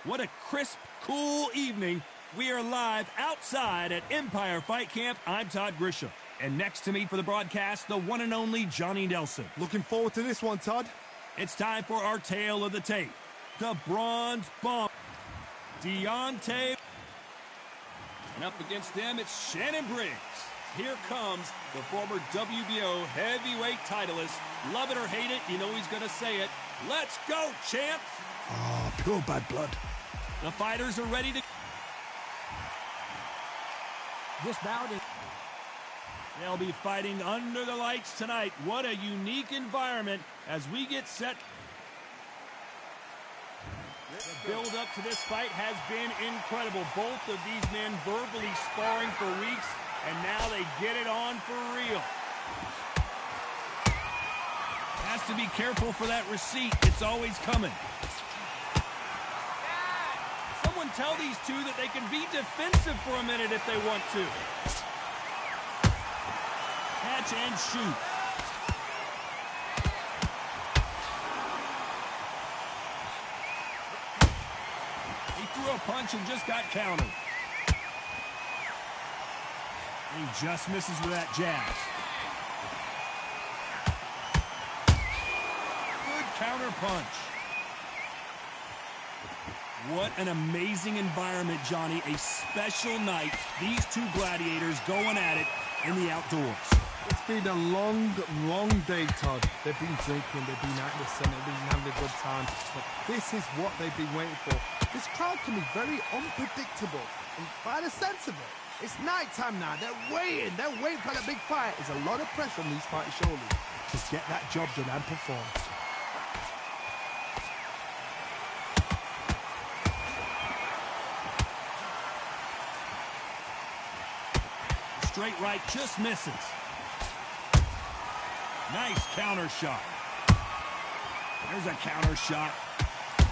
What a crisp, cool evening. We are live outside at Empire Fight Camp. I'm Todd Grisham. And next to me for the broadcast, the one and only Johnny Nelson. Looking forward to this one, Todd. It's time for our tale of the tape. The Bronze Bomb, Deontay. And up against them, it's Shannon Briggs. Here comes the former WBO heavyweight titleist. Love it or hate it, you know he's going to say it. Let's go, champ! Oh, pure bad blood. The fighters are ready to... This bout is... They'll be fighting under the lights tonight. What a unique environment as we get set. The build-up to this fight has been incredible. Both of these men verbally sparring for weeks, and now they get it on for real. Has to be careful for that receipt. It's always coming. Someone tell these two that they can be defensive for a minute if they want to. Catch and shoot. He threw a punch and just got countered. He just misses with that jab. Good counter punch. What an amazing environment, Johnny. A special night. These two gladiators going at it in the outdoors. It's been a long, long day, Todd. They've been drinking, they've been out in the sun, they've been having a good time. But this is what they've been waiting for. This crowd can be very unpredictable. And by the sense of it, it's night time now. They're waiting for the big fight. There's a lot of pressure on these fighters' shoulders to get that job done and perform. Straight right just misses. Nice counter shot. There's a counter shot. You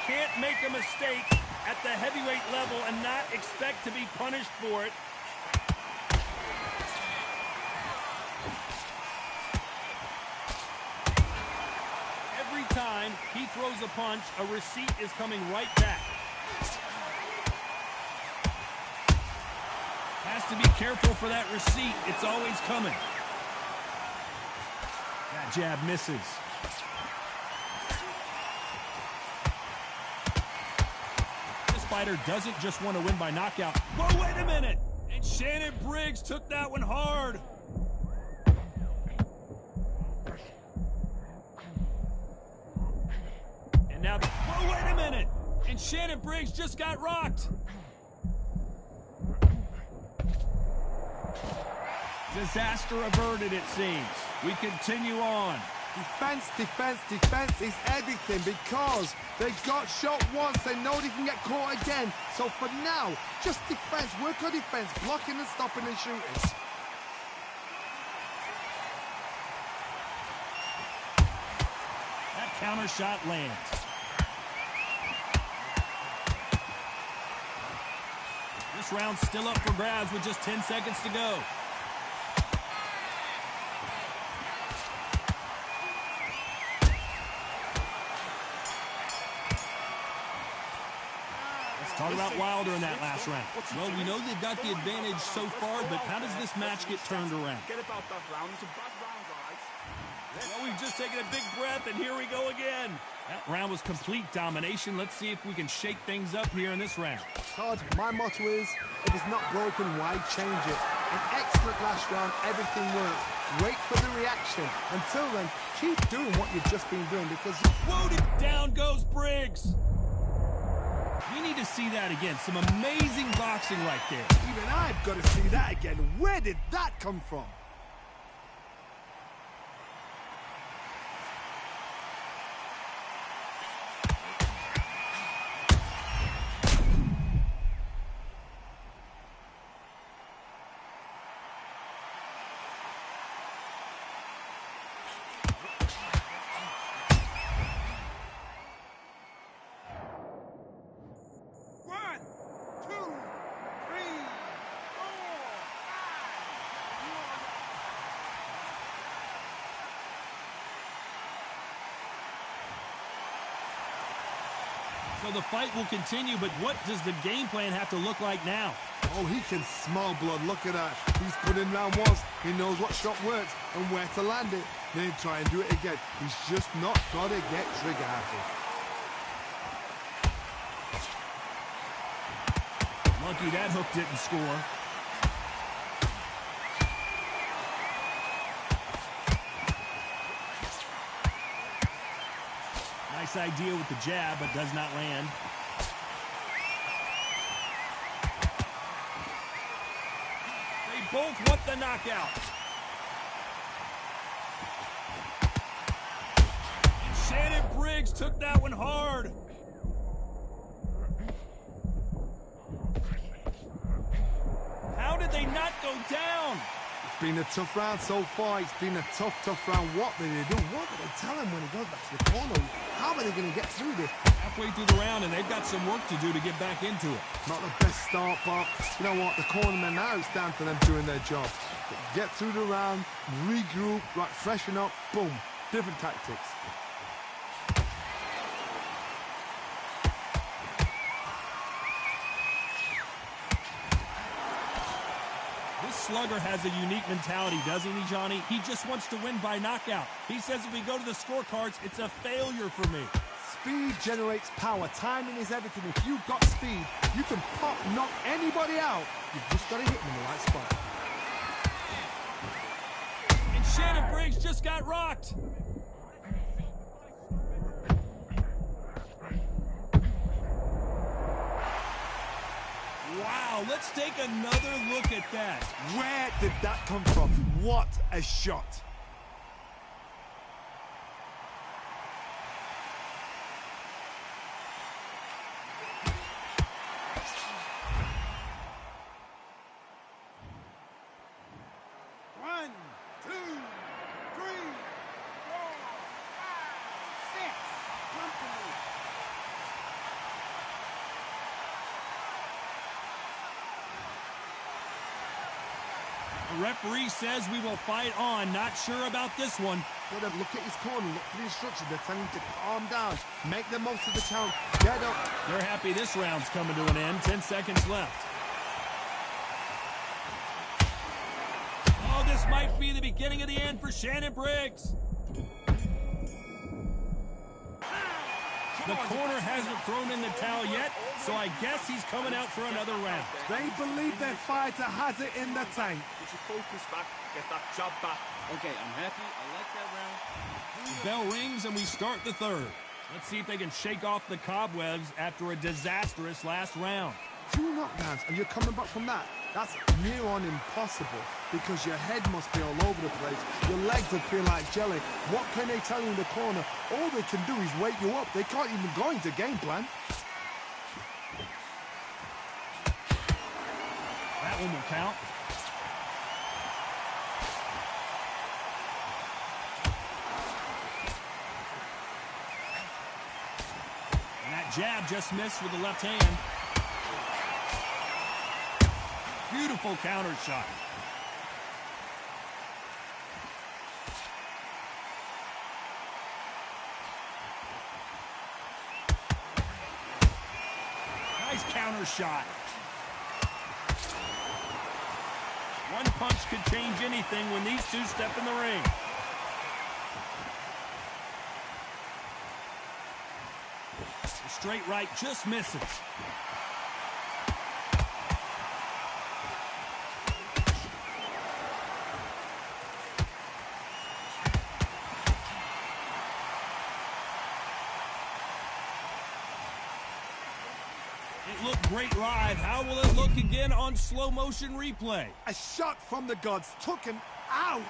can't make a mistake at the heavyweight level and not expect to be punished for it. Every time he throws a punch, a receipt is coming right back. Has to be careful for that receipt. It's always coming. That jab misses. This fighter doesn't just want to win by knockout. Whoa, wait a minute! And Shannon Briggs took that one hard. And now, whoa, wait a minute! And Shannon Briggs just got rocked. Disaster averted, it seems. We continue on. Defense, defense, defense is everything because they got shot once. They know they can get caught again. So for now, just defense. Work on defense, blocking and stopping and shooting. That counter shot lands. This round's still up for grabs with just 10 seconds to go. Talk about Wilder in that last round. Well, we know they've got the advantage so far, but how does this match get turned around? Well, we've just taken a big breath, and here we go again. That round was complete domination. Let's see if we can shake things up here in this round. Todd, my motto is, if it's not broken, why change it? An excellent last round, everything worked. Wait for the reaction. Until then, keep doing what you've just been doing because... Whoa, down goes Briggs. We need to see that again. Some amazing boxing right there. Even I've got to see that again. Where did that come from? So the fight will continue, but what does the game plan have to look like now? Oh, he can smell blood. Look at that. He's put in round once. He knows what shot works and where to land it. Then try and do it again. He's just not got to get trigger happy. Lucky that hook didn't score. Nice idea with the jab, but does not land. They both want the knockout. And Shannon Briggs took that one hard. How did they not go down? It's been a tough round so far. It's been a tough round. What did they do? What did they tell him when he goes back to the corner? How are they going to get through this? Halfway through the round, and they've got some work to do to get back into it. Not the best start, but you know what? The cornermen, now it's down to them doing their job. Get through the round, regroup, right, freshen up, boom. Different tactics. This slugger has a unique mentality, doesn't he, Johnny? He just wants to win by knockout. He says if we go to the scorecards, it's a failure for me. Speed generates power. Timing is everything. If you've got speed, you can knock anybody out. You've just got to hit them in the right spot. And Shannon Briggs just got rocked. Wow, let's take another look at that. Where did that come from? What a shot. One, two, three, 4, 5, 6. Comfortably. The referee says we will fight on. Not sure about this one. Look at his corner. Look for the instructions. They're telling him to calm down. Make the most of the challenge. Get up. They're happy this round's coming to an end. 10 seconds left. Oh, this might be the beginning of the end for Shannon Briggs. The corner hasn't thrown in the towel yet, so I guess he's coming out for another round. They believe their fighter has it in the tank. Get your focus back, get that job back. Okay, I'm happy. I like that round. The bell rings and we start the third. Let's see if they can shake off the cobwebs after a disastrous last round. 2 knockdowns, and you're coming back from that. That's near on impossible because your head must be all over the place. Your legs will feel like jelly. What can they tell you in the corner? All they can do is wake you up. They can't even go into game plan. That one will count. And that jab just missed with the left hand. Beautiful counter shot. Nice counter shot. One punch could change anything when these two step in the ring. The straight right just misses. It looked great live. How will it look again on slow motion replay? A shot from the gods took him out.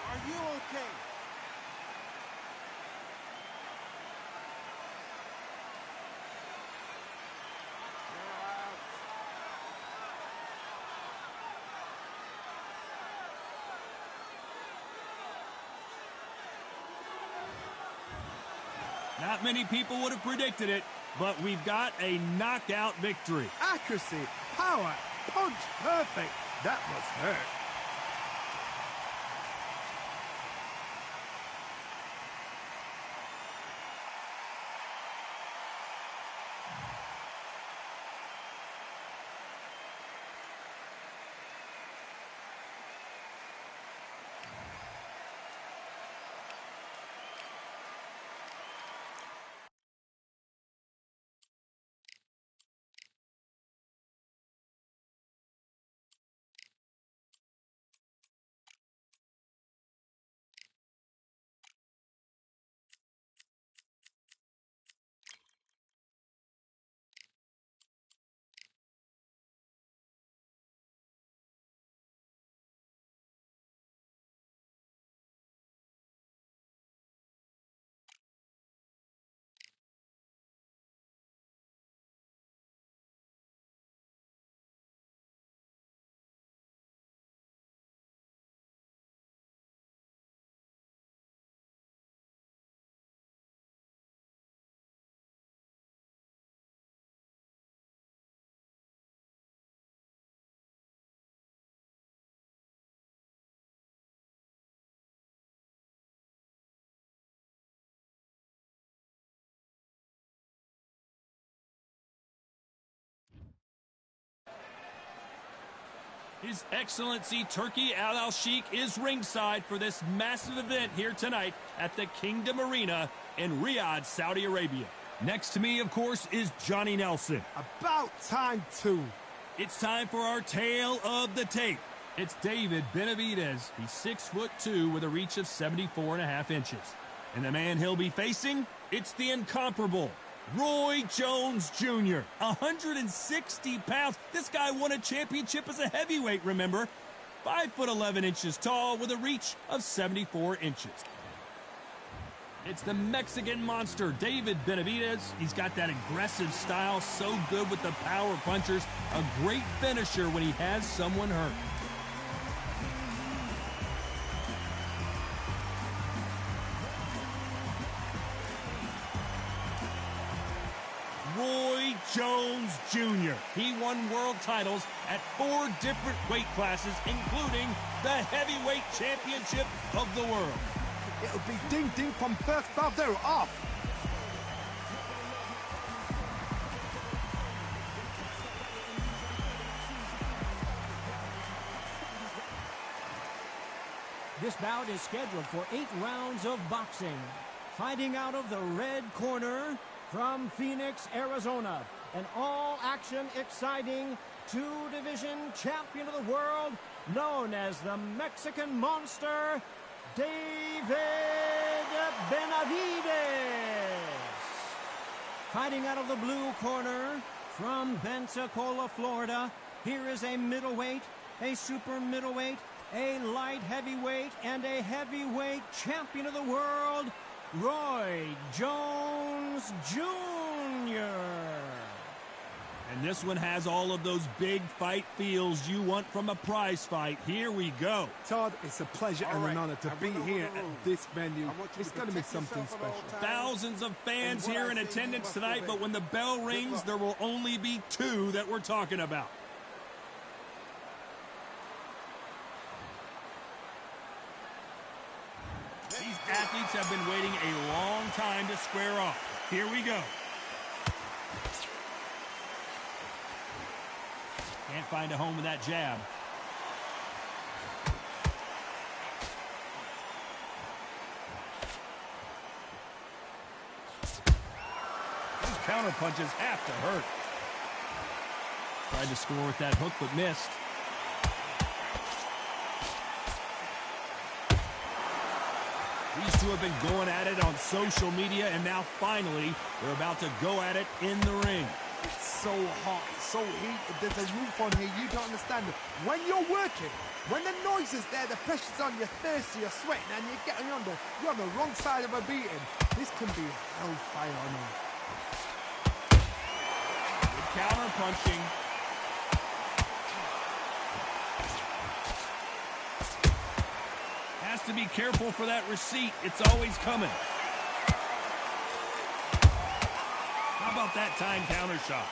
Are you okay? Not many people would have predicted it, but we've got a knockout victory. Accuracy, power, punch, perfect. That must hurt. His Excellency Turki Al-Sheikh is ringside for this massive event here tonight at the Kingdom Arena in Riyadh, Saudi Arabia. Next to me, of course, is Johnny Nelson. About time, too. It's time for our tale of the tape. It's David Benavidez. He's 6'2" with a reach of 74.5 inches. And the man he'll be facing, it's the incomparable Roy Jones Jr., 160 pounds. This guy won a championship as a heavyweight, remember? 5'11" inches tall with a reach of 74 inches. It's the Mexican monster, David Benavidez. He's got that aggressive style, so good with the power punchers. A great finisher when he has someone hurt. Roy Jones Jr. He won world titles at 4 different weight classes, including the heavyweight championship of the world. It'll be ding-ding from first bell. They're off. This bout is scheduled for 8 rounds of boxing. Fighting out of the red corner from Phoenix, Arizona, an all-action, exciting 2-division champion of the world, known as the Mexican Monster, David Benavidez. Fighting out of the blue corner from Pensacola, Florida, here is a middleweight, a super middleweight, a light heavyweight, and a heavyweight champion of the world, Roy Jones Jr. And this one has all of those big fight feels you want from a prize fight. Here we go. Todd, it's a pleasure and an honor to be here at this venue. It's going to be something special. Thousands of fans here in attendance tonight, but when the bell rings, there will only be 2 that we're talking about. These athletes have been waiting a long time to square off. Here we go. Can't find a home with that jab. Those counter punches have to hurt. Tried to score with that hook, but missed. These two have been going at it on social media, and now finally they're about to go at it in the ring. It's so hot, so heated. There's a roof on here. You don't understand it. When you're working, when the noise is there, the pressure's on, you're thirsty, you're sweating, and you're on the wrong side of a beating. This can be hellfire on you. Good counter punching. Has to be careful for that receipt. It's always coming. How about that time counter shot?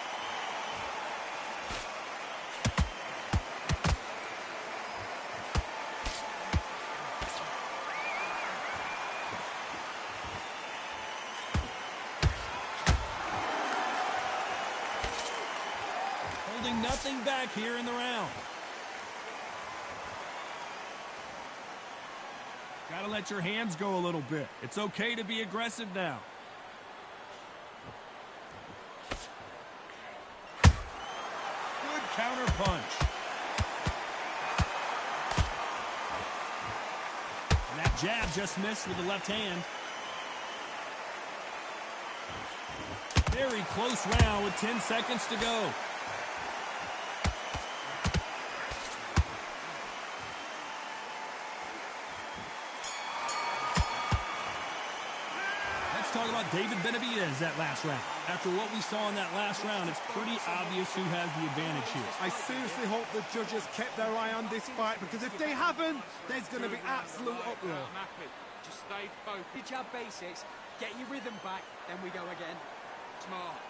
Holding nothing back here in the round. Gotta let your hands go a little bit. It's okay to be aggressive now. Good counter punch. And that jab just missed with the left hand. Very close round with 10 seconds to go. Talk about David Benavidez that last round. After what we saw in that last round, it's pretty obvious who has the advantage here. I seriously hope the judges kept their eye on this fight, because if they haven't, there's going to be absolute uproar. I'm happy. Just stay focused. You jab basics, get your rhythm back, then we go again. Smart.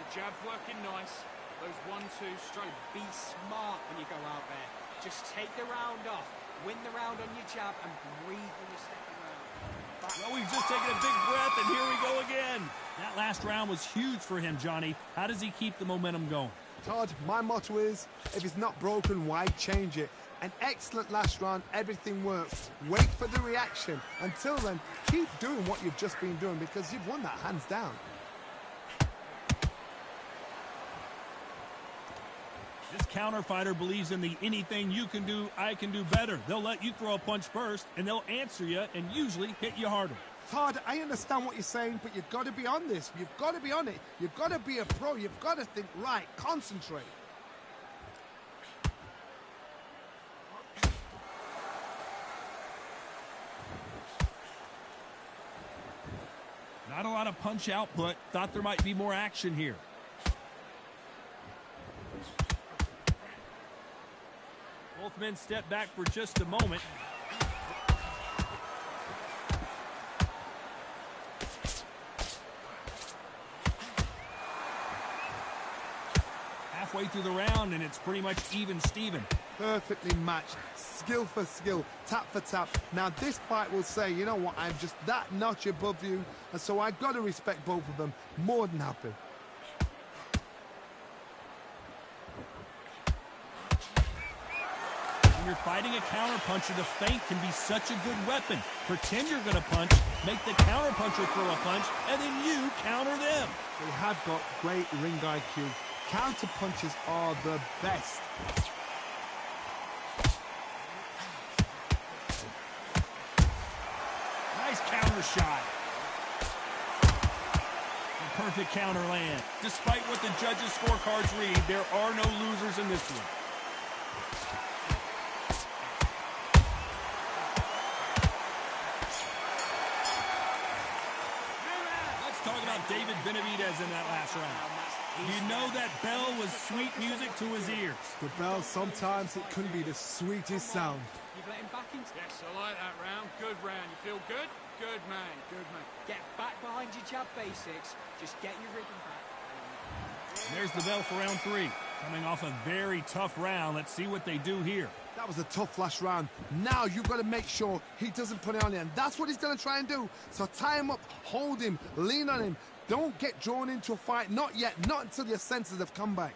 The jab's working nice. Those 1-2 straight. Be smart when you go out there. Just take the round off, win the round on your jab, and breathe when you're stepping around. Well, we've just taken a big breath, and here we go again. That last round was huge for him, Johnny. How does he keep the momentum going? Todd, my motto is, if it's not broken, why change it? An excellent last round, everything works. Wait for the reaction. Until then, keep doing what you've just been doing because you've won that hands down. This counter fighter believes in the anything you can do, I can do better. They'll let you throw a punch first, and they'll answer you and usually hit you harder. Todd, I understand what you're saying, but you've got to be on this. You've got to be on it. You've got to be a pro. You've got to think right. Concentrate. Not a lot of punch output. Thought there might be more action here. Both men step back for just a moment. Halfway through the round, and it's pretty much even Steven. Perfectly matched, skill for skill, tap for tap. Now this fight will say, you know what, I'm just that notch above you, and so I've got to respect both of them. More than happy. When you're fighting a counterpuncher, the feint can be such a good weapon. Pretend you're going to punch, make the counterpuncher throw a punch, and then you counter them. They have got great ring IQ. Counter punches are the best. Nice counter shot. A perfect counter land. Despite what the judges' scorecards read, there are no losers in this one. Let's talk about David Benavidez in that last round. You know that bell was sweet music to his ears. The bell, sometimes it couldn't be the sweetest sound. You've let him back into... Yes, I like that round. Good round. You feel good? Good man. Good man. Get back behind your jab basics. Just get your rhythm back. And there's the bell for round 3. Coming off a very tough round. Let's see what they do here. That was a tough last round. Now you've got to make sure he doesn't put it on you, and that's what he's going to try and do. So tie him up, hold him, lean on him. Don't get drawn into a fight. Not yet. Not until your senses have come back.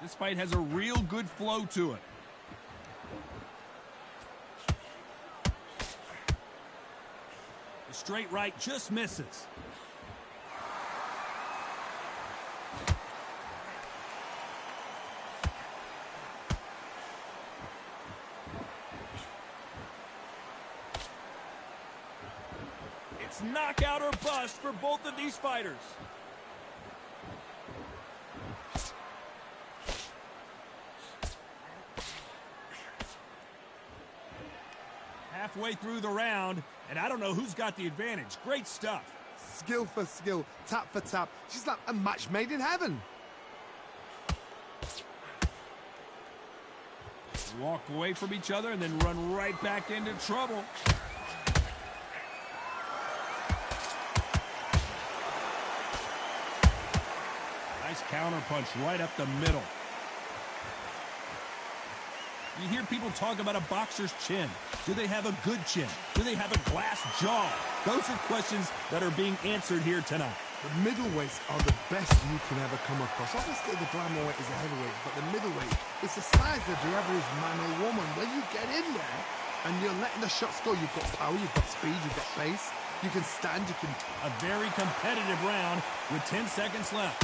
This fight has a real good flow to it. The straight right just misses. It's knockout or bust for both of these fighters. Halfway through the round, and I don't know who's got the advantage. Great stuff. Skill for skill, tap for tap. She's like a match made in heaven. Walk away from each other and then run right back into trouble. Nice counter punch right up the middle. You hear people talk about a boxer's chin. Do they have a good chin? Do they have a glass jaw? Those are questions that are being answered here tonight. The middleweights are the best you can ever come across. Obviously, the flyweight is a heavyweight, but the middleweight, it's the size of the average man or woman. When you get in there and you're letting the shots go, you've got power, you've got speed, you've got pace. You can stand, you can... A very competitive round with 10 seconds left.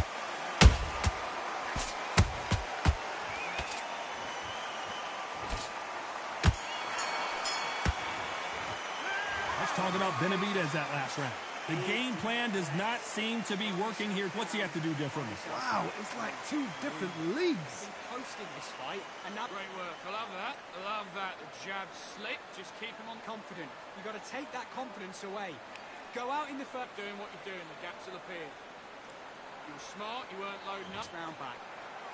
Talk about Benavidez that last round. The game plan does not seem to be working here. What's he have to do differently? Wow, it's like two different leagues. Posting this fight, and that... Great work. I love that. I love that. The jab slick. Just keep him on confident. You've got to take that confidence away. Go out in the first... Doing what you're doing. The gaps will appear. You were smart. You weren't loading up. Round back.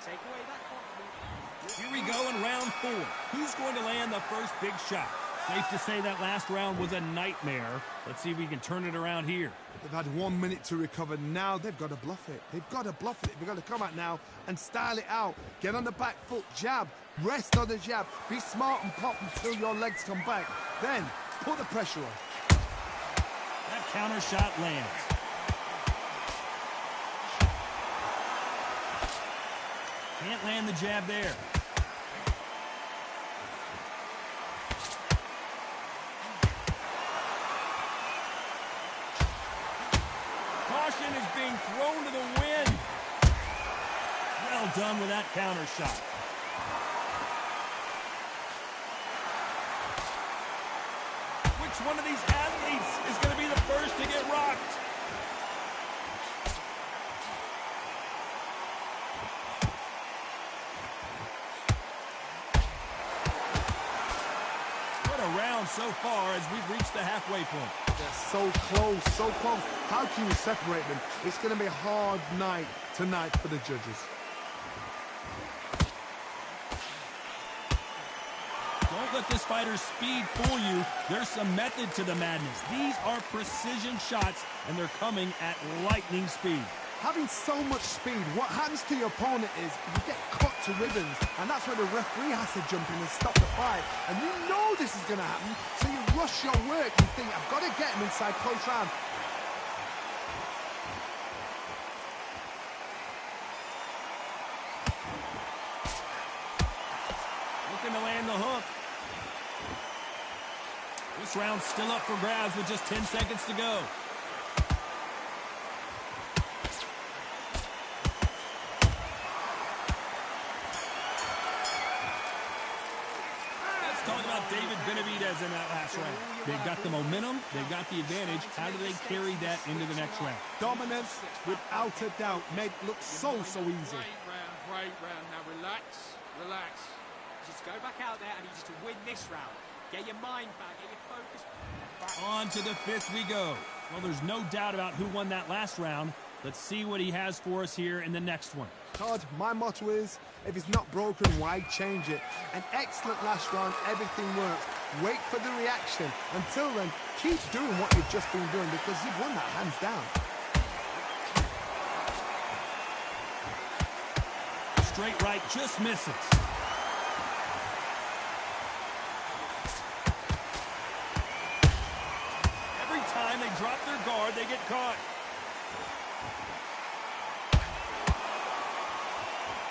Take away that confidence. Here we go in round 4. Who's going to land the first big shot? Safe to say that last round was a nightmare. Let's see if we can turn it around here. They've had 1 minute to recover. Now they've got to bluff it. They've got to bluff it. They've got to come out now and style it out. Get on the back foot, jab, rest on the jab. Be smart and pop until your legs come back. Then Put the pressure on. That counter shot lands. Can't land the jab there. Caution is being thrown to the wind. Well done with that counter shot. Which one of these athletes is going to be the first to get rocked? What a round so far as we've reached the halfway point. They're so close, so close. How can you separate them? It's going to be a hard night tonight for the judges. Don't let this fighter's speed fool you. There's some method to the madness. These are precision shots, and they're coming at lightning speed. Having so much speed, what happens to your opponent is you get cut to ribbons, and that's where the referee has to jump in and stop the fight. And you know this is going to happen, so you rush your work and think, I've got to get him inside close round. Looking to land the hook. This round's still up for grabs with just 10 seconds to go. Let's talk about David Benavidez in that last round. They've got the momentum, they've got the advantage. How do they carry that into the next round? Dominance, without a doubt, made it look so easy. Great round. Now relax. Just go back out there and you just to win this round. Get your mind back, get your focus back. On to the fifth we go. Well, there's no doubt about who won that last round. Let's see what he has for us here in the next one. Todd, my motto is, if it's not broken, why change it? An excellent last round, everything works. Wait for the reaction. Until then, keep doing what you've just been doing because you've won that hands down. Straight right, just misses. Every time they drop their guard, they get caught.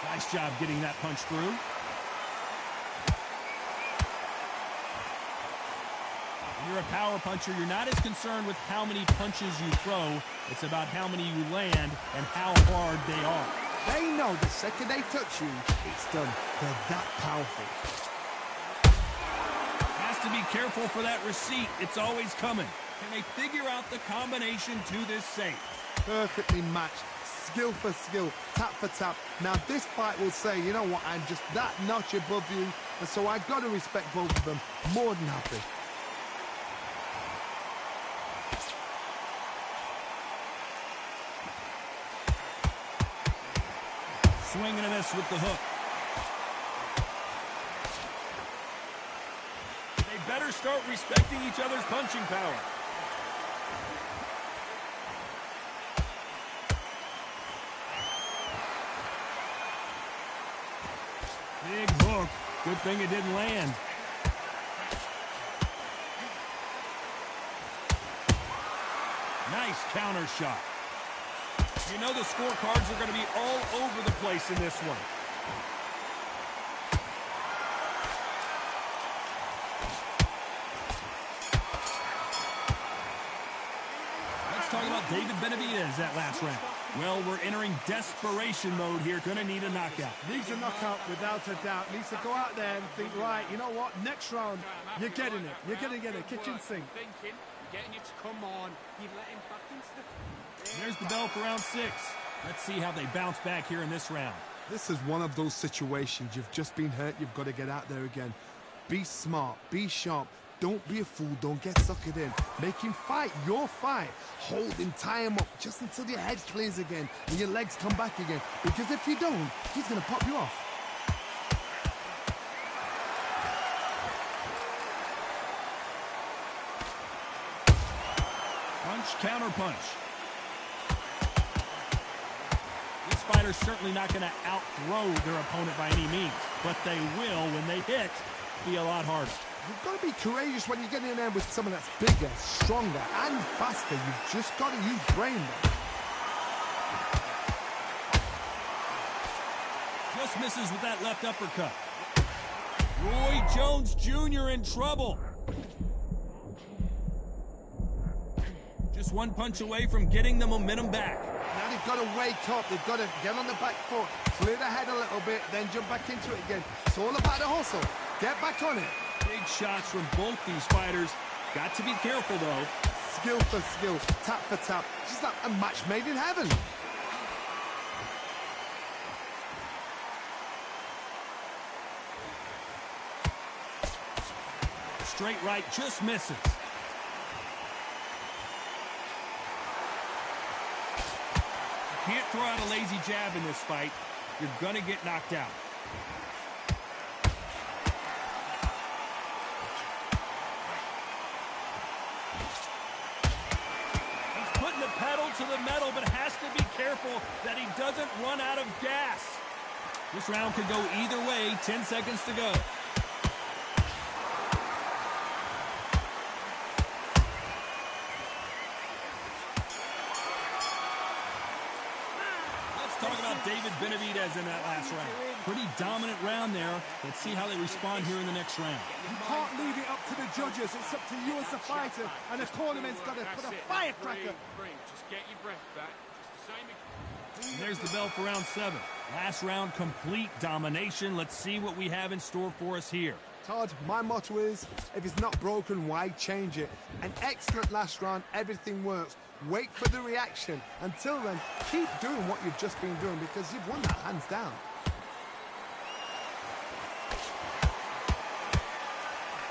Nice job getting that punch through. When you're a power puncher, you're not as concerned with how many punches you throw. It's about how many you land and how hard they are. They know the second they touch you, it's done. They're that powerful. Has to be careful for that receipt. It's always coming. Can they figure out the combination to this safe? Perfectly matched. Skill for skill, tap for tap. Now this fight will say, you know what, I'm just that notch above you, and so I've got to respect both of them. More than happy. Swing and a miss with the hook. They better start respecting each other's punching power. Big hook. Good thing it didn't land. Nice counter shot. You know the scorecards are going to be all over the place in this one. Let's talk about David Benavidez that last round. Well, we're entering desperation mode here. Going to need a knockout. Needs a knockout without a doubt. Needs to go out there and think, right, you know what, next round, you're getting it. You're going to get it. Kitchen sink. Thinking, getting it to come on. You let him back into the... There's the bell for round 6. Let's see how they bounce back here in this round. This is one of those situations. You've just been hurt. You've got to get out there again. Be smart. Be sharp. Don't be a fool. Don't get suckered in. Make him fight your fight. Hold him, tie him up just until your head clears again and your legs come back again. Because if you don't, he's going to pop you off. Punch, counter punch. This fighter's certainly not going to out-throw their opponent by any means, but they will, when they hit, be a lot harder. You've got to be courageous when you get in there with someone that's bigger, stronger, and faster. You've just got to use brain there. Just misses with that left uppercut. Roy Jones Jr. in trouble. Just one punch away from getting the momentum back. Now they've got to wake up. They've got to get on the back foot, clear the head a little bit, then jump back into it again. It's all about the hustle. Get back on it. Big shots from both these fighters. Got to be careful, though. Skill for skill, tap for tap. Just like a match made in heaven. Straight right just misses. You can't throw out a lazy jab in this fight. You're going to get knocked out. He's putting the pedal to the metal, but has to be careful that he doesn't run out of gas. This round could go either way. 10 seconds to go. Talk about David Benavidez in that last round. Pretty dominant round there. Let's see how they respond here in the next round. You can't leave it up to the judges. It's up to you as the fighter, and the tournament's got to put a firecracker. Just get your breath back. Just the same. And there's the bell for round 7. Last round, complete domination. Let's see what we have in store for us here. Todd, my motto is, if it's not broken, why change it? An excellent last round, everything works. Wait for the reaction. Until then, keep doing what you've just been doing because you've won that hands down.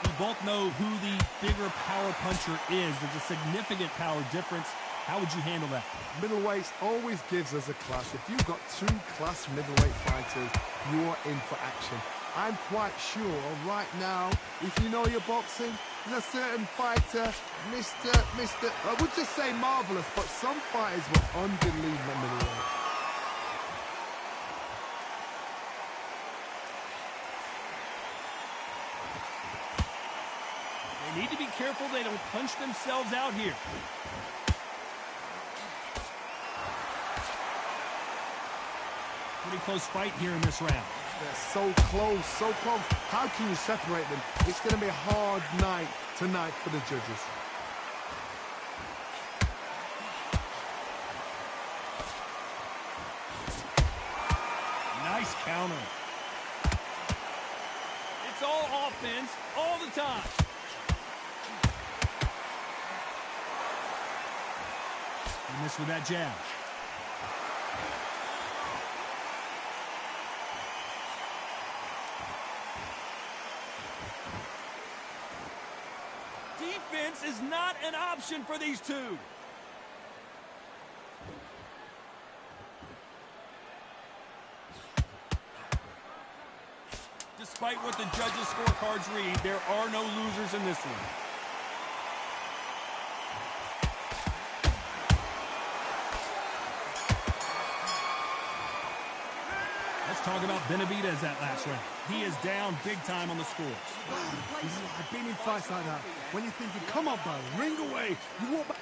We both know who the bigger power puncher is. There's a significant power difference. How would you handle that? Middleweights always gives us a class. If you've got 2 class middleweight fighters, you're in for action. I'm quite sure right now, if you know your boxing, there's a certain fighter, Mr. I would just say marvelous, but some fighters will underlead the middleweight. They need to be careful they don't punch themselves out here. Pretty close fight here in this round. They're so close, so close. How can you separate them? It's going to be a hard night tonight for the judges. Nice counter. It's all offense all the time. He missed with that jab. Defense is not an option for these two. Despite what the judges' scorecards read, there are no losers in this one. Let's talk about Benavidez that last round. He is down big time on the scores. I've been in fights like that. When you're thinking, come on, bro, ring away. You walk back.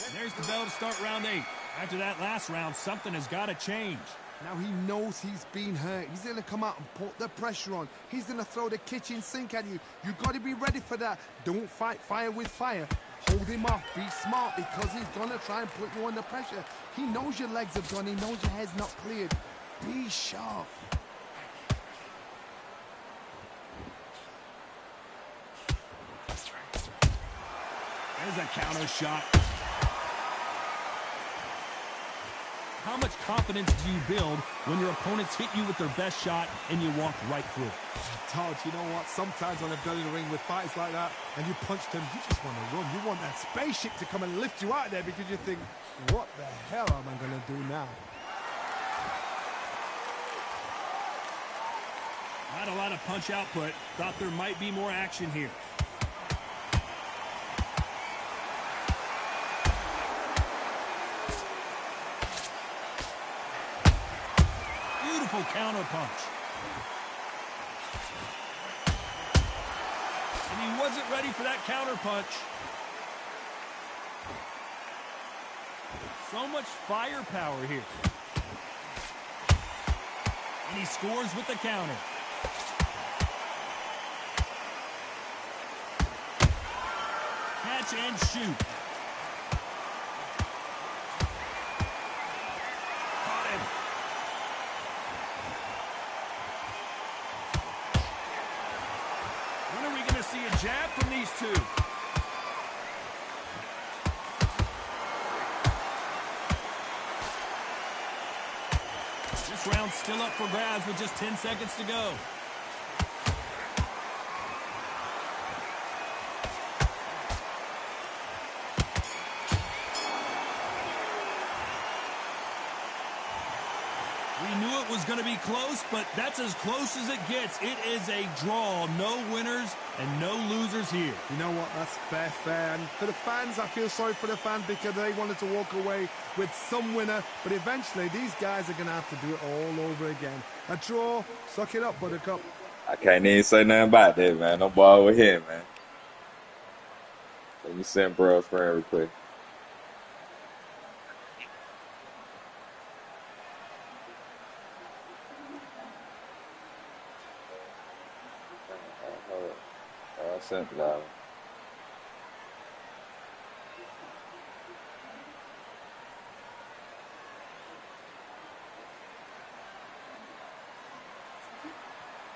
And there's the bell to start round 8. After that last round, something has got to change. Now he knows he's been hurt. He's going to come out and put the pressure on. He's going to throw the kitchen sink at you. You've got to be ready for that. Don't fight fire with fire. Hold him off. Be smart because he's going to try and put you under pressure. He knows your legs have gone. He knows your head's not cleared. Be sharp. There's a counter shot. How much confidence do you build when your opponents hit you with their best shot and you walk right through? Todd, you know what? Sometimes when I've done in the ring with fights like that and you punch them, you just want to run. You want that spaceship to come and lift you out of there because you think, what the hell am I going to do now? Not a lot of punch output. Thought there might be more action here. Beautiful counter punch. And he wasn't ready for that counter punch. So much firepower here. And he scores with the counter. Catch and shoot. Caught him. When are we going to see a jab from these two? This round's still up for grabs with just 10 seconds to go. We knew it was going to be close, but that's as close as it gets. It is a draw. No winners and no losers here. You know what? That's fair. And for the fans, I feel sorry for the fans because they wanted to walk away with some winner. But eventually, these guys are going to have to do it all over again. A draw. Suck it up, Buttercup. I can't even say nothing about that, man. No ball over here, man. Let me send bros friend real quick. I sent it out.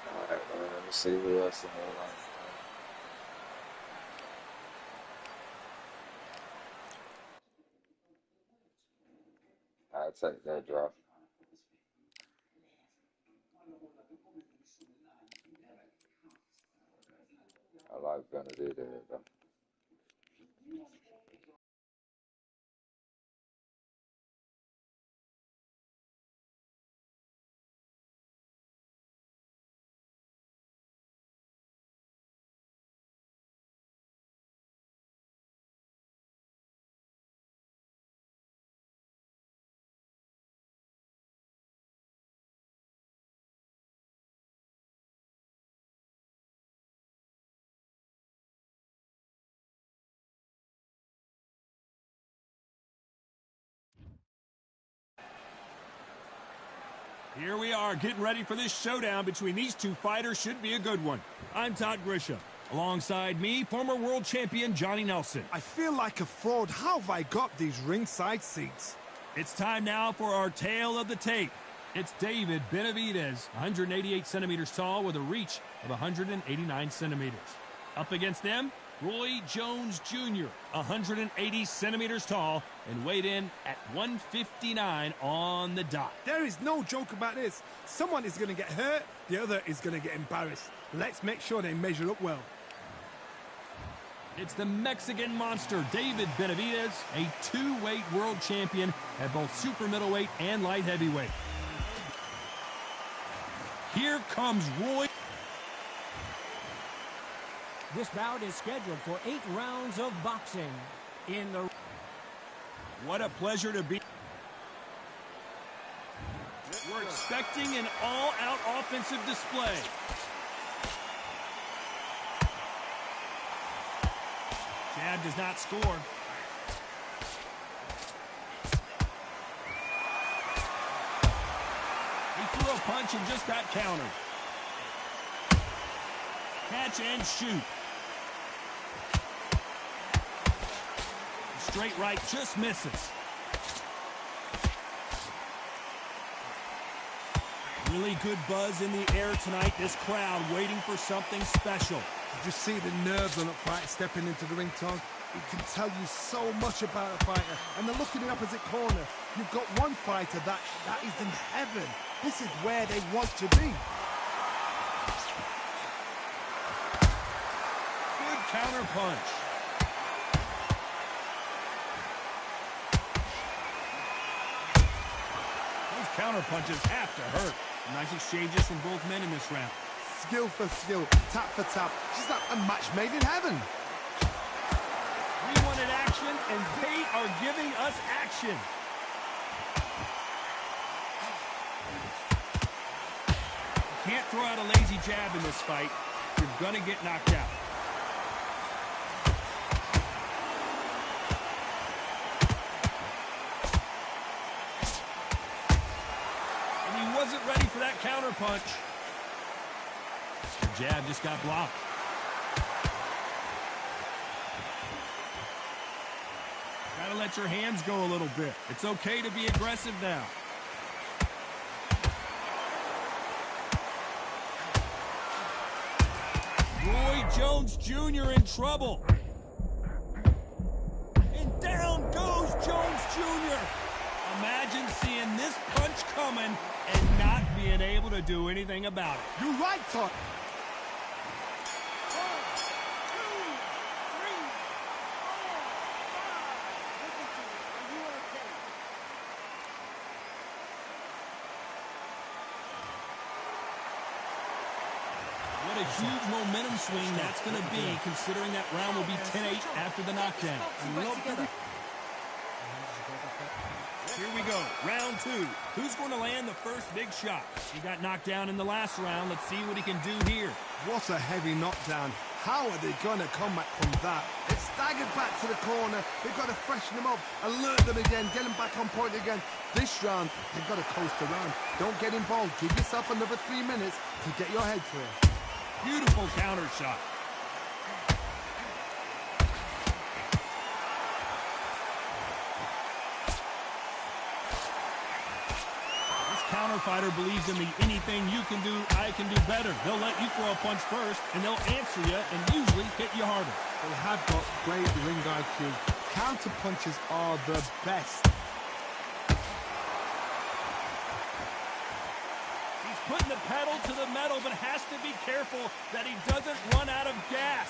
Alright, let me see who else in the line. I'll take that drop. I like Benedict there, though. Here we are getting ready for this showdown between these two fighters. Should be a good one. I'm Todd Grisham. Alongside me, former world champion Johnny Nelson. I feel like a fraud. How have I got these ringside seats? It's time now for our tale of the tape. It's David Benavidez, 188 centimeters tall with a reach of 189 centimeters. Up against them, Roy Jones Jr., 180 centimeters tall and weighed in at 159 on the dot. There is no joke about this. Someone is going to get hurt, the other is going to get embarrassed. Let's make sure they measure up well. It's the Mexican monster, David Benavidez, a two-weight world champion at both super middleweight and light heavyweight. Here comes Roy. This bout is scheduled for 8 rounds of boxing. In the... What a pleasure to be. We're expecting an all-out offensive display. Jab does not score. He threw a punch and just got countered. Catch and shoot. Straight right just misses. Really good buzz in the air tonight. This crowd waiting for something special. You just see the nerves on a fighter stepping into the ring, Tom. It can tell you so much about a fighter. And then look in the opposite corner. You've got one fighter that is in heaven. This is where they want to be. Good counter punch. Those counter punches have to hurt. Nice exchanges from both men in this round. Skill for skill, tap for tap. Just like a match made in heaven. We wanted action, and they are giving us action. Can't throw out a lazy jab in this fight. You're going to get knocked out. And he wasn't ready for that counter punch. The jab just got blocked. Gotta let your hands go a little bit. It's okay to be aggressive now. Roy Jones Jr. in trouble. And down goes Jones Jr. Imagine seeing this punch coming and not being able to do anything about it. You're right, Todd. What a huge momentum swing that's going to be, considering that round will be 10-8 after the knockdown. Here we go, round 2. Who's going to land the first big shot? He got knocked down in the last round. Let's see what he can do here. What a heavy knockdown. How are they going to come back from that? It's staggered back to the corner. They've got to freshen them up, alert them again, get them back on point again. This round, they've got to coast around. Don't get involved. Give yourself another 3 minutes to get your head clear. Beautiful counter shot. This counter fighter believes in the anything you can do, I can do better. They'll let you throw a punch first, and they'll answer you and usually hit you harder. They have got great ring IQ. Counter punches are the best. Putting the pedal to the metal, but has to be careful that he doesn't run out of gas.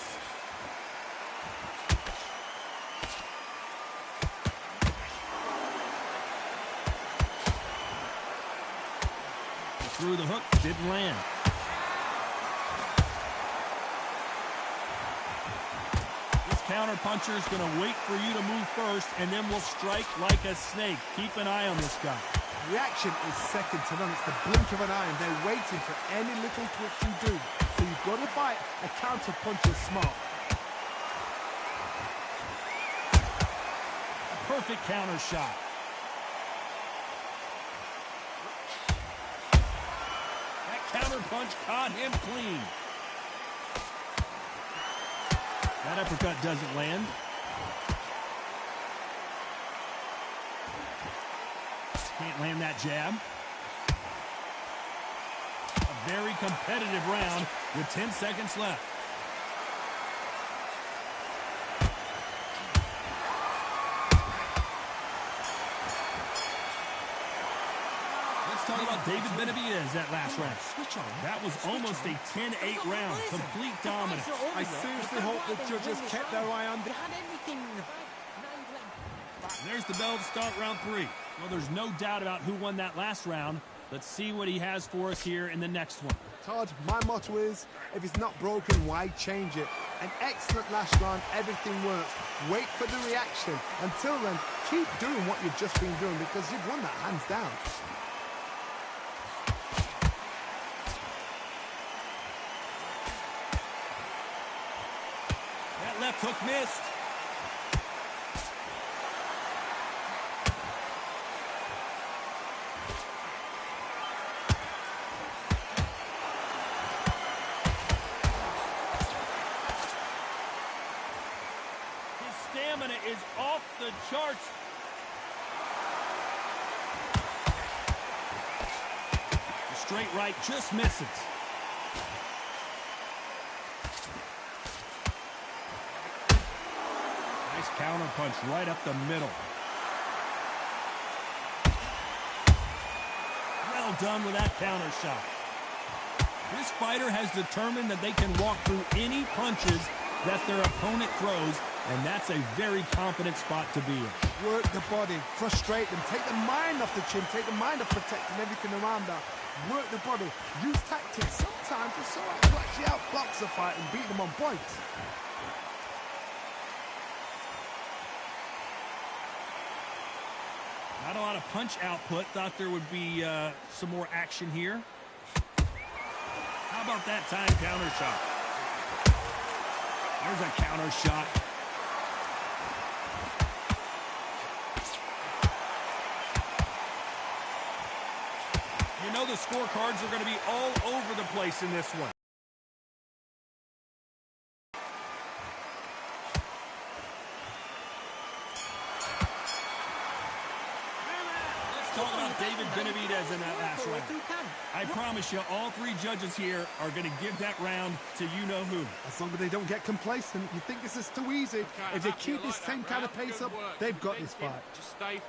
He threw the hook, didn't land. This counter puncher is going to wait for you to move first, and then will strike like a snake. Keep an eye on this guy. Reaction is second to none. It's the blink of an eye, and they're waiting for any little twitch you do. So you've got to fight a counter puncher smart. A perfect counter shot. That counter punch caught him clean. That uppercut doesn't land. Can't land that jab. A very competitive round with 10 seconds left. Let's talk about David Benavidez that last round. That was almost a 10-8 round. Complete dominance. I seriously hope the judges kept their eye on the... There's the bell to start round 3. Well, there's no doubt about who won that last round. Let's see what he has for us here in the next one. Todd, my motto is, if it's not broken, why change it? An excellent last round, everything works. Wait for the reaction. Until then, keep doing what you've just been doing because you've won that hands down. That left hook missed. Stamina is off the charts. The straight right just misses. Nice counter punch right up the middle. Well done with that counter shot. This fighter has determined that they can walk through any punches that their opponent throws, and that's a very confident spot to be in. Work the body, frustrate them, take the mind off the chin, take the mind off protecting everything around that. Work the body, use tactics sometimes it's so hard to actually outbox a fight and beat them on points. Not a lot of punch output. Thought there would be some more action here. How about that time counter shot? There's a counter shot. You know the scorecards are going to be all over the place in this one. Talk about David Benavidez in that last round. I promise you, all three judges here are going to give that round to you-know-who. As long as they don't get complacent, you think this is too easy. Okay, if they keep this same kind of pace up, they've got this fight. Just stay.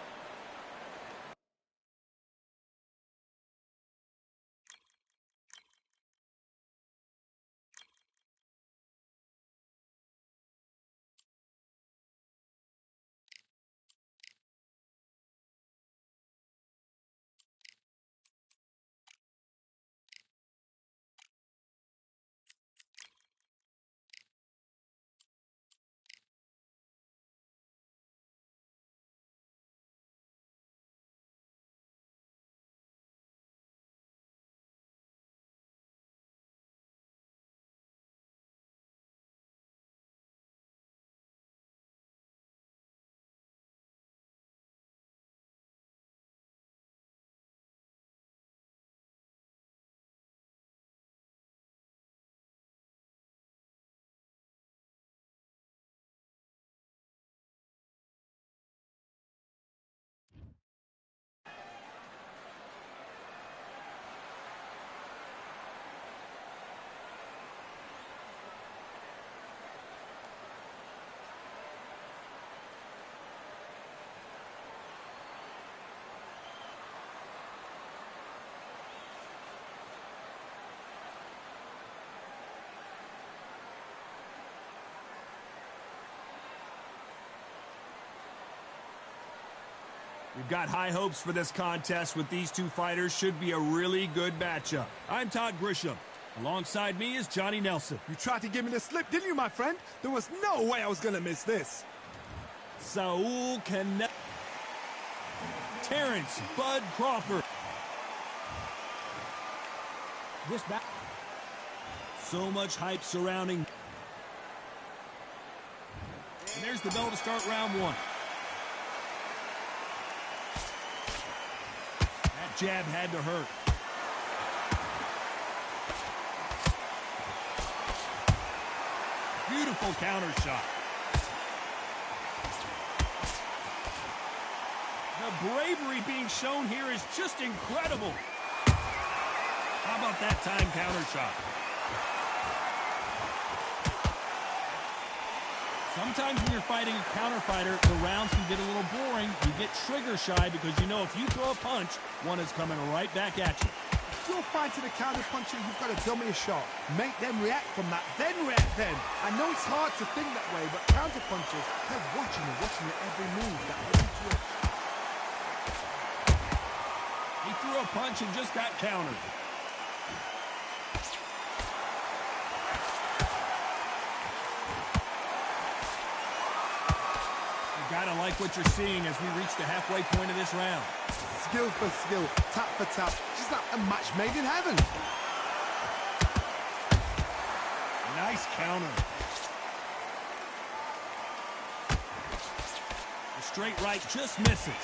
We've got high hopes for this contest with these two fighters. Should be a really good matchup. I'm Todd Grisham. Alongside me is Johnny Nelson. You tried to give me the slip, didn't you, my friend? There was no way I was going to miss this. Saul Canelo. Terrence Bud Crawford. This back. So much hype surrounding. And there's the bell to start round one. That jab had to hurt. Beautiful counter shot. The bravery being shown here is just incredible. How about that time counter shot? Sometimes when you're fighting a counter fighter, the rounds can get a little boring. You get trigger shy because you know if you throw a punch, one is coming right back at you. If you're fighting a counter puncher, you've got to dummy a shot. Make them react from that, then react then. I know it's hard to think that way, but counter punchers, they're watching your every move, that every twitch. He threw a punch and just got countered. Gotta like what you're seeing as we reach the halfway point of this round. Skill for skill, tap for tap, just like a match made in heaven. Nice counter. The straight right just misses.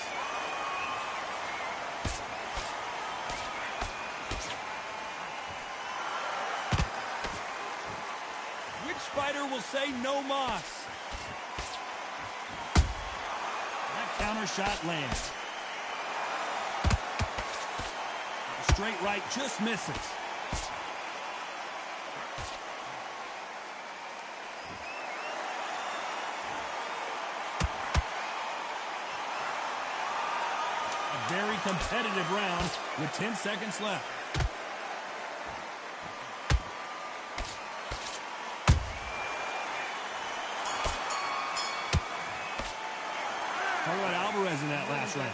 Which fighter will say no mas? Counter shot lands. The straight right just misses. A very competitive round with 10 seconds left. In that last round.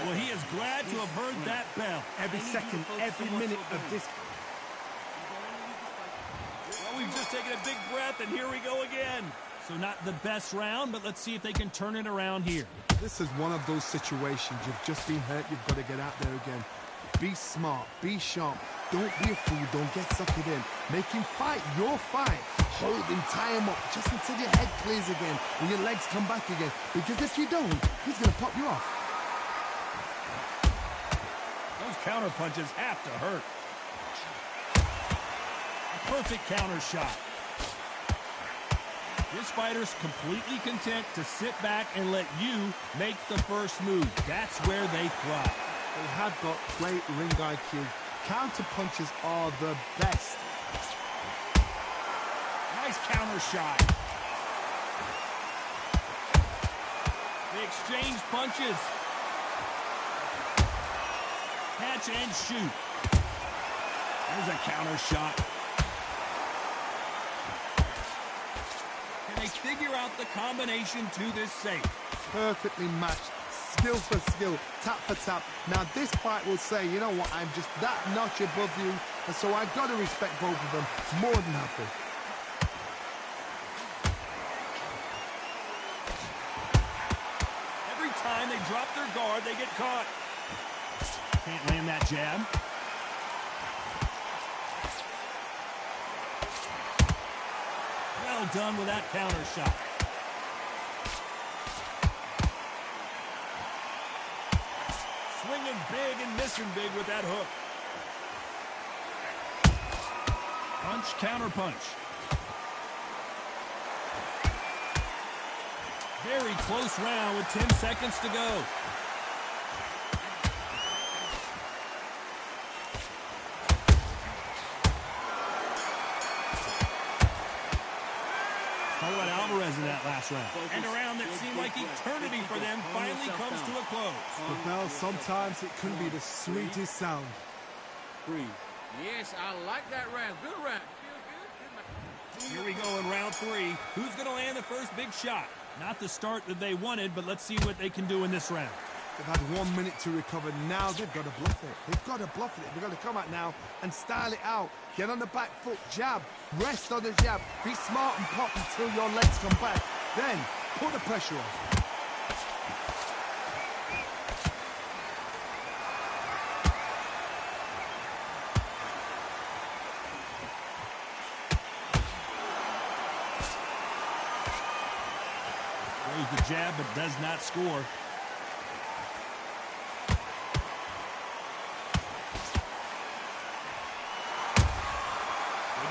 Well, he is glad to have heard that bell. Every second, every minute of this. Well, we've just taken a big breath, and here we go again. So not the best round, but let's see if they can turn it around here. This is one of those situations. You've just been hurt. You've got to get out there again. Be smart, be sharp. Don't be a fool, don't get suckered in. Make him fight your fight. Hold him, tie him up, just until your head clears again and your legs come back again. Because if you don't, he's going to pop you off. Those counter punches have to hurt. A perfect counter shot. This fighter's completely content to sit back and let you make the first move. That's where they thrive. They have got great ring IQ. Counter punches are the best. Nice counter shot. They exchange punches. Catch and shoot. There's a counter shot. Can they figure out the combination to this safe? Perfectly matched. Skill for skill, tap for tap. Now this fight will say, you know what, I'm just that notch above you, and so I've got to respect both of them more than happy. Every time they drop their guard, they get caught. Can't land that jab. Well done with that counter shot. Swinging big and missing big with that hook. Punch, counter punch. Very close round with 10 seconds to go. Talk about Alvarez in that last round. And a round that seemed like eternity for them finally comes to a close. The bell, sometimes it can be the sweetest sound. Breathe. Yes, I like that round. Good round. Feel good. Here we go in round 3. Who's going to land the first big shot? Not the start that they wanted, but let's see what they can do in this round. They've had 1 minute to recover. Now they've got to bluff it. They've got to bluff it. They've got to come out now and style it out. Get on the back foot, jab, rest on the jab. Be smart and pop until your legs come back. Then put the pressure on. Throws the jab but does not score.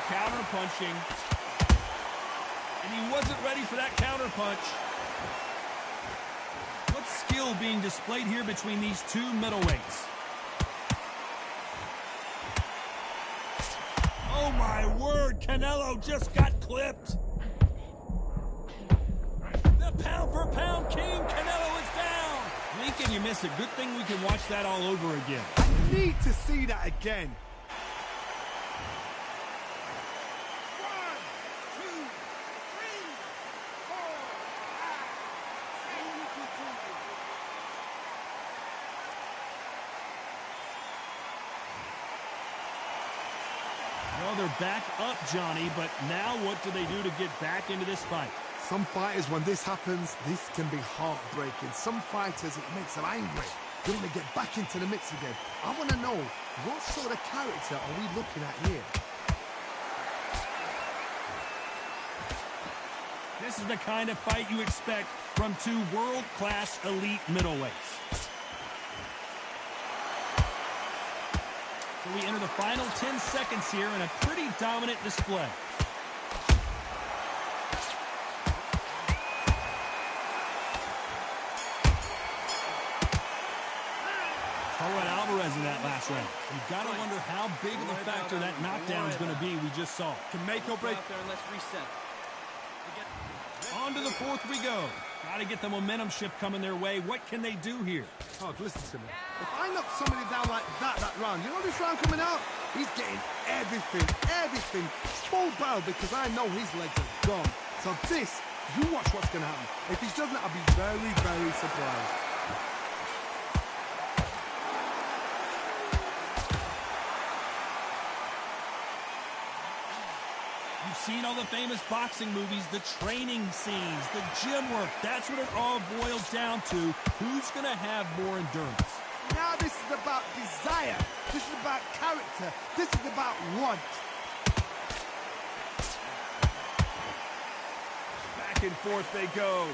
Counter punching. And he wasn't ready for that counter punch. What skill being displayed here between these two middleweights? Oh my word, Canelo just got clipped. The pound for pound king, Canelo is down. Lincoln, you miss it. Good thing we can watch that all over again. I need to see that again. Well, they're back up, Johnny, but now what do they do to get back into this fight? Some fighters, when this happens, this can be heartbreaking. Some fighters, it makes them angry. They want to get back into the mix again. I want to know, what sort of character are we looking at here? This is the kind of fight you expect from two world-class elite middleweights. So we enter the final 10 seconds here in a pretty dominant display. Alvarez in that last round. You've got to wonder how big of a factor that knockdown is going to be we just saw. Can make or break there and let's reset. On to the fourth we go. Got to get the momentum shift coming their way. What can they do here? Oh, listen to me. If I knock somebody down like that round, you know this round coming out? He's getting everything, full barrel, because I know his legs are gone. So this, you watch what's going to happen. If he doesn't, I'll be very, very surprised. You've seen all the famous boxing movies, the training scenes, the gym work. That's what it all boils down to. Who's going to have more endurance? Now this is about desire. This is about character. This is about want. Back and forth they go.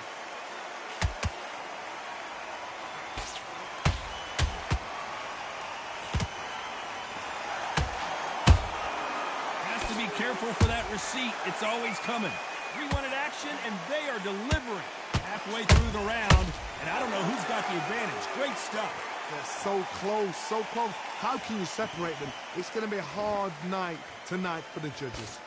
Has to be careful for that receipt. It's always coming. We wanted action, and they are delivering. Halfway through the round, and I don't know who's got the advantage. Great stuff. They're so close, so close. How can you separate them? It's going to be a hard night tonight for the judges.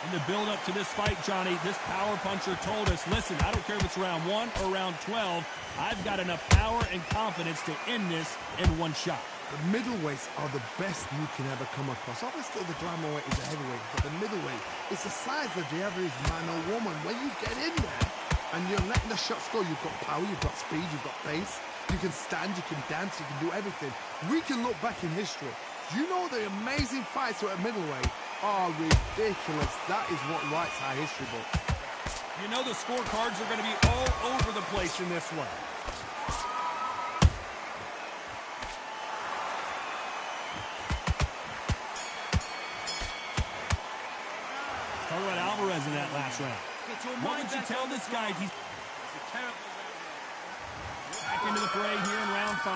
In the build-up to this fight, Johnny, this power puncher told us, listen, I don't care if it's round 1 or round 12, I've got enough power and confidence to end this in one shot. The middleweights are the best you can ever come across. Obviously, the glamour weight is a heavyweight, but the middleweight is the size of the average man or woman. When you get in there and you're letting the shots go, you've got power, you've got speed, you've got pace, you can stand, you can dance, you can do everything. We can look back in history. Do you know the amazing fights at middleweight are ridiculous? That is what writes our history book. You know the scorecards are going to be all over the place in this one. Alvarez in that last round. What would you tell this guy? He's back into the fray here in round 5.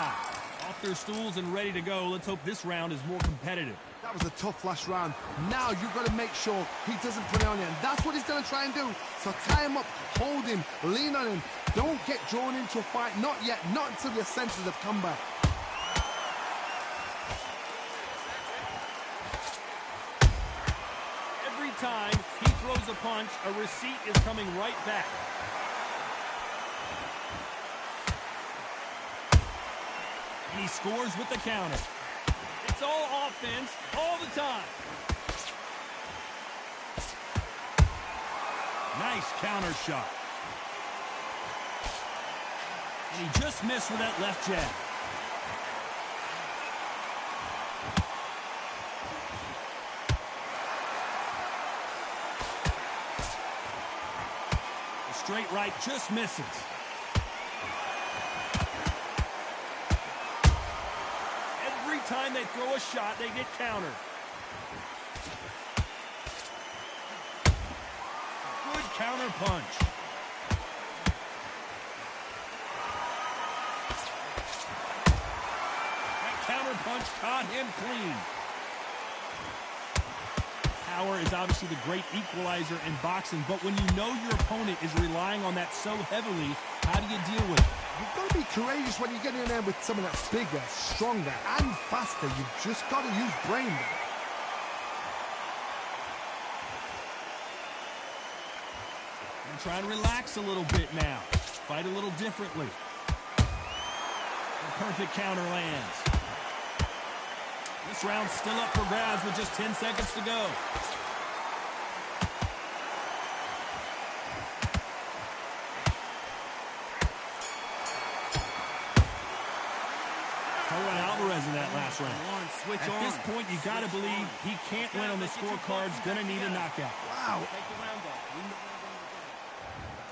Off their stools and ready to go. Let's hope this round is more competitive. That was a tough last round. Now you've got to make sure he doesn't put it on you. And that's what he's going to try and do. So tie him up, hold him, lean on him. Don't get drawn into a fight. Not yet. Not until your senses have come back. Every time he throws a punch, a receipt is coming right back. And he scores with the counter. It's all offense all the time. Nice counter shot. And he just missed with that left jab. The straight right just misses. Every time they throw a shot, they get countered. Good counter punch. That counter punch caught him clean. Power is obviously the great equalizer in boxing, but when you know your opponent is relying on that so heavily, how do you deal with it? You've got to be courageous when you get in there with someone that's bigger, stronger, and faster. You've just got to use brain there. And try and relax a little bit now. Fight a little differently. The perfect counter lands. This round's still up for grabs with just 10 seconds to go. Alvarez in that last round. At this point, you got to believe he can't win on the scorecards. Gonna need a knockout. Wow.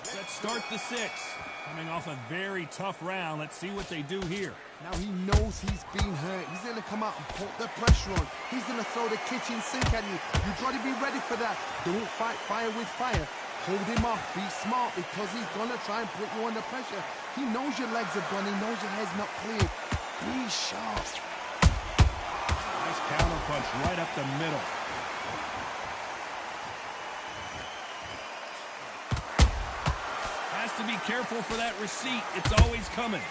Let's start the 6th. Coming off a very tough round. Let's see what they do here. Now he knows he's been hurt. He's going to come out and put the pressure on. He's going to throw the kitchen sink at you. You've got to be ready for that. Don't fight fire with fire. Hold him off. Be smart because he's going to try and put you under pressure. He knows your legs are gone. He knows your head's not cleared. Be sharp. Nice counter punch right up the middle. Has to be careful for that receipt. It's always coming.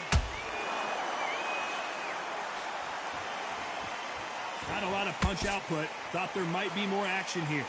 Not a lot of punch output. Thought there might be more action here.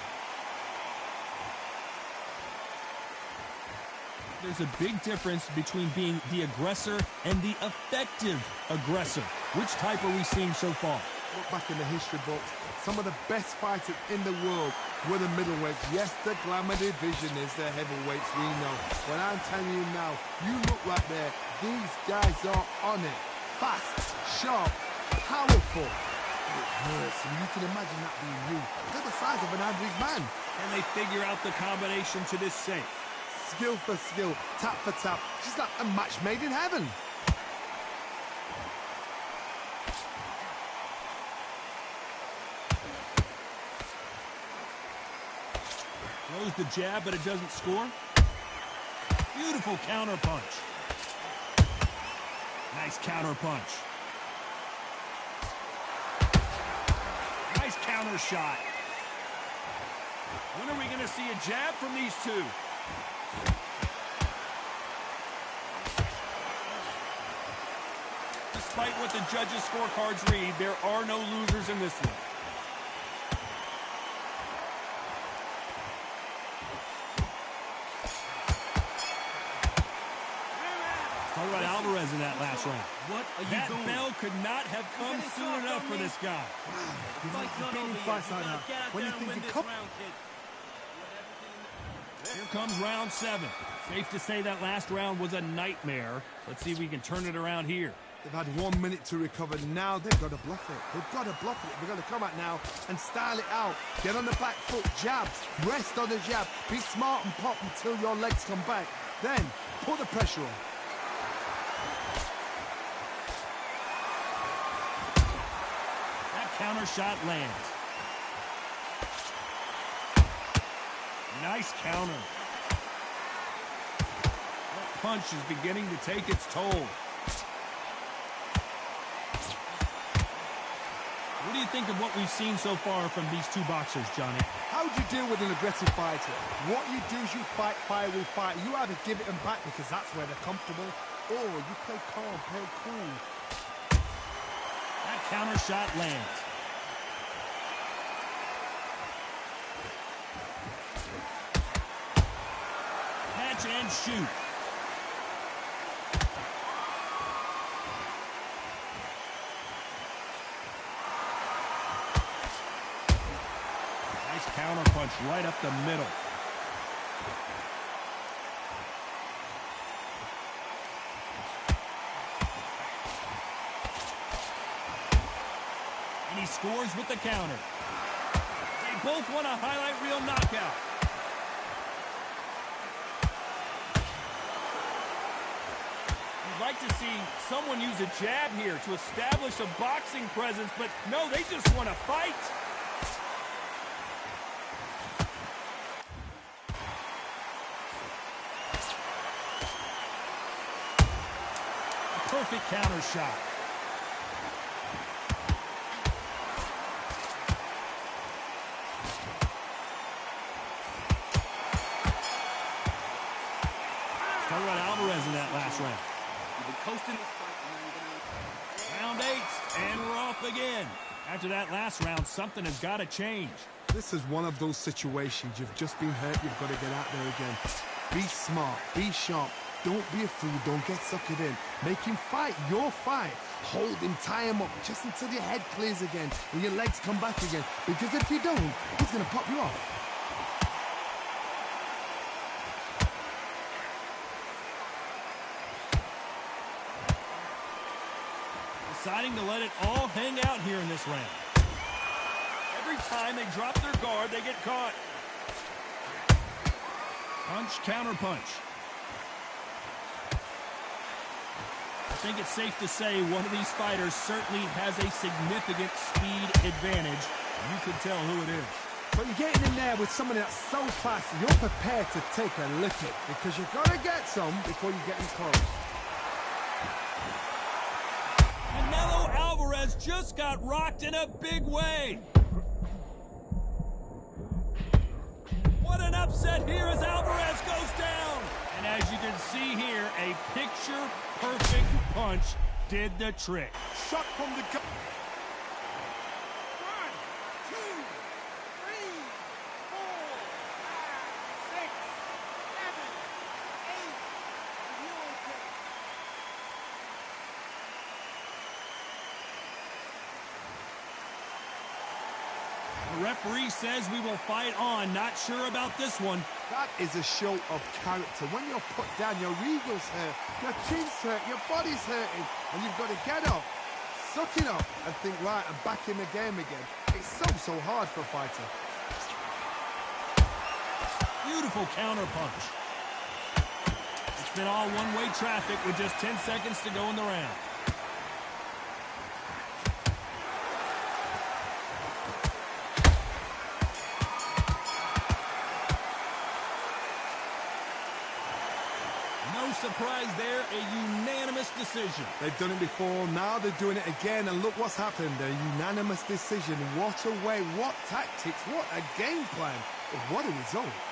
There's a big difference between being the aggressor and the effective aggressor. Which type are we seeing so far? Look back in the history books. Some of the best fighters in the world were the middleweights. Yes, the glamour division is the heavyweights, we know. But I'm telling you now, you look right there. These guys are on it. Fast, sharp, powerful. It hurts, and you can imagine that being you. They're the size of an average man. And they figure out the combination to this safe. skill for skill, tap for tap, just like a match made in heaven. Throws the jab, but it doesn't score. Beautiful counter punch. Nice counter punch. Nice counter shot. When are we going to see a jab from these two? Despite what the judges' scorecards read, there are no losers in this one. Talk about Alvarez in that last round. What are you That doing? bell could not have come soon enough for this guy. You know, getting fights like that, when you think you come... Here comes round 7. Safe to say that last round was a nightmare. Let's see if we can turn it around here. They've had 1 minute to recover. Now they've got to bluff it. They've got to bluff it. They've got to come out now and style it out. Get on the back foot, jabs, rest on the jab. Be smart and pop until your legs come back. Then put the pressure on. Counter shot lands. Nice counter. That punch is beginning to take its toll. What do you think of what we've seen so far from these two boxers, Johnny? How do you deal with an aggressive fighter? What you do is you fight fire with fire. You either give it them back because that's where they're comfortable, or you play calm, play cool. That counter shot lands. Catch and shoot. Nice counter punch right up the middle. And he scores with the counter. They both want a highlight reel knockout. You'd like to see someone use a jab here to establish a boxing presence, but no, they just want to fight. A perfect counter shot. Talk about Alvarez in that last round. You've been coasting this fight. Round 8, and we're off again. After that last round, something has got to change. This is one of those situations. You've just been hurt. You've got to get out there again. Be smart. Be sharp. Don't be a fool. Don't get suckered in. Make him fight your fight. Hold him, tie him up just until your head clears again and your legs come back again. Because if you don't, he's going to pop you off. Deciding to let it all hang out here in this round. Every time they drop their guard, they get caught. Punch, counter punch. I think it's safe to say one of these fighters certainly has a significant speed advantage. You can tell who it is. But you're getting in there with somebody that's so fast, you're prepared to take a licking because you've got to get some before you get in close. Canelo Alvarez just got rocked in a big way. What an upset here as Alvarez goes down. And as you can see here, a picture-perfect punch did the trick. Shot from the gut. 1, 2, 3, 4, 5, 6, 7, 8. Are you okay? The referee says we will fight on. Not sure about this one. That is a show of character. When you're put down, your ego's hurt, your chin's hurt, your body's hurting, and you've got to get up, suck it up, and think, right, I'm back in the game again. It's so hard for a fighter. Beautiful counter punch. been all one-way traffic with just 10 seconds to go in the round. No surprise there, a unanimous decision. They've done it before, now they're doing it again, and look what's happened. A unanimous decision. What a way, what tactics, what a game plan. What a result.